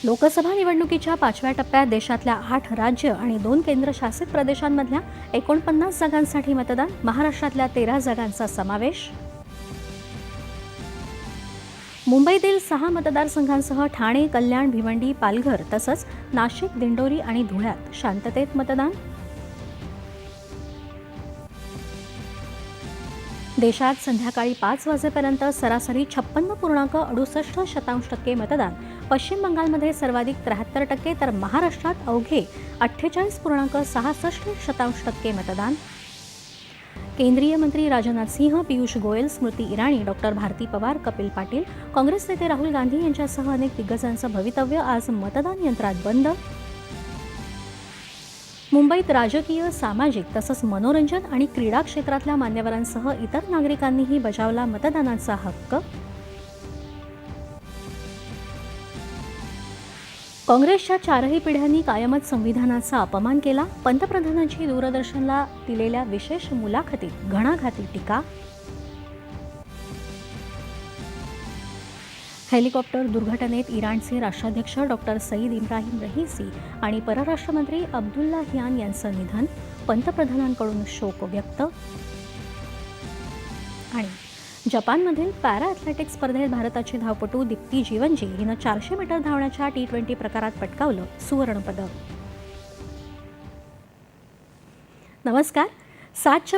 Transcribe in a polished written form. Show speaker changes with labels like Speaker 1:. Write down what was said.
Speaker 1: लोकसभा निवडणुकीच्या 5व्या टप्प्यात देशातल्या 8 राज्य आणि 2 केंद्रशासित प्रदेशांमधल्या 49 जागांसाठी मतदान. महाराष्ट्रातल्या 13 जागांचा समावेश. मुंबईतील 6 मतदारसंघांसह ठाणे, कल्याण, भिवंडी, पालघर तसंच नाशिक, दिंडोरी आणि धुळ्यात शांततेत मतदान. देशात संध्याकाळी 5 वाजेपर्यंत सरासरी 56.68% मतदान. पश्चिम बंगालमध्ये सर्वाधिक 73% तर महाराष्ट्रात अवघे 48.66% मतदान. केंद्रीय मंत्री राजनाथ सिंह, पीयूष गोयल, स्मृती इराणी, डॉक्टर भारती पवार, कपिल पाटील, काँग्रेस नेते राहुल गांधी यांच्यासह अनेक दिग्गजांचं भवितव्य आज मतदान यंत्रात बंद. मुंबईत राजकीय, सामाजिक तसंच मनोरंजन आणि क्रीडा क्षेत्रातल्या मान्यवरांसह इतर नागरिकांनीही बजावला मतदानाचा हक्क. काँग्रेसच्या 4ही पिढ्यांनी कायमच संविधानाचा अपमान केला. पंतप्रधानांची दूरदर्शनला दिलेल्या विशेष मुलाखतीत घणाघाती टीका. हेलिकॉप्टर दुर्घटनेत इराणचे राष्ट्राध्यक्ष डॉक्टर सईद इब्राहिम रईसी आणि परराष्ट्र मंत्री अब्दुल्लाहियान यांचं निधन. पंतप्रधानांकडून शोक व्यक्त. आणि जपानमधील पॅरा ॲथलेटिक्स स्पर्धेत भारताची धावपटू दीप्ती जीवनजी हिनं 400 मीटर धावण्याच्या T20 प्रकारात पटकावलं सुवर्णपदक. नमस्कार. 7